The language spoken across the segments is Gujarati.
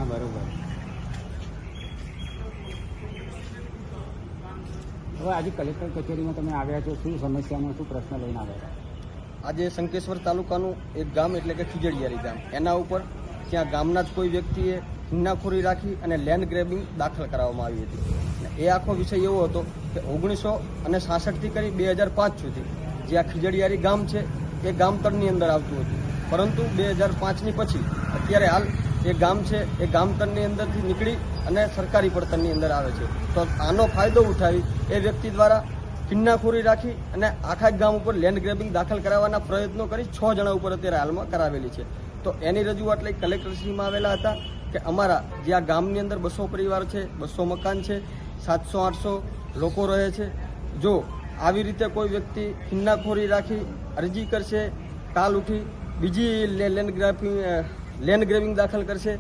હા, બરોબર. હવે આજે કલેક્ટર કચેરીમાં તમે આવ્યા છો, શું સમસ્યાનો શું પ્રશ્ન લઈને આવ્યા? આજે શંકેશ્વર તાલુકાનું એક ગામ એટલે કે ખીજડીયારી ગામ, એના ઉપર ત્યાં ગામના જ કોઈ વ્યક્તિએ હુમલાખોરી રાખી અને લેન્ડ ગ્રેબિંગ દાખલ કરાવવામાં આવી હતી. એ આખો વિષય એવો હતો કે 1966થી કરી 2005 સુધી જે આ ખીજડીયારી ગામ છે એ ગામતળની અંદર આવતું હતું, પરંતુ 2005ની પછી અત્યારે હાલ એ ગામ છે એ ગામતળની અંદરથી નીકળી અને સરકારી પડતરની અંદર આવે છે. તો આનો ફાયદો ઉઠાવી એ વ્યક્તિ દ્વારા કિન્નાખોરી રાખી અને આખા ગામ ઉપર લેન્ડ ગ્રેબિંગ દાખલ કરાવવાના પ્રયત્નો કરી 6 જણા ઉપર અત્યારે હાલમાં કરાવેલી છે. તો એની રજૂઆત લઈ કલેક્ટરશ્રીમાં આવેલા હતા કે અમારા જે આ ગામની અંદર 200 પરિવાર છે, 200 મકાન છે, 700-800 લોકો રહે છે. જો આવી રીતે કોઈ વ્યક્તિ કિન્નાખોરી રાખી અરજી કરશે, કાલ ઉઠી બીજી લેન્ડ ગ્રેબિંગ દાખલ કરશે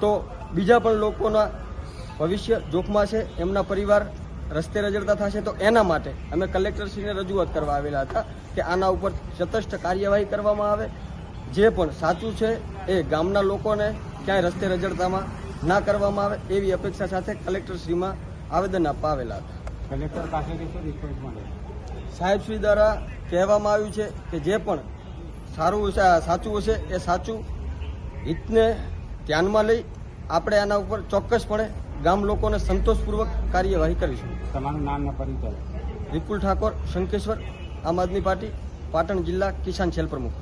તો બીજા પણ લોકોના ભવિષ્ય જોખમાશે, એમના પરિવાર રસ્તે રજડતા થશે. તો એના માટે અમે કલેક્ટરશ્રીને રજૂઆત કરવા આવેલા હતા કે આના ઉપર તટસ્થ કાર્યવાહી કરવામાં આવે. જે પણ સાચું છે એ ગામના લોકોને ક્યાંય રસ્તે રજડતામાં ના કરવામાં આવે એવી અપેક્ષા સાથે કલેક્ટરશ્રીમાં આવેદન આપવા આવેલા હતા. કલેક્ટર પાસેથી શું રિસ્પોન્સ મળે? સાહેબશ્રી દ્વારા કહેવામાં આવ્યું છે કે જે પણ સાચું હશે એ સાચું હિતને ધ્યાનમાં લઈ આપણે આના ઉપર ચોક્કસપણે ગામ લોકોને સંતોષપૂર્વક કાર્યવાહી કરીશું. તમારું નામ ને પરિચય? વિપુલ ઠાકોર, શંકેશ્વર, આમ આદમી પાર્ટી, પાટણ જિલ્લા કિસાન સેલ પ્રમુખ.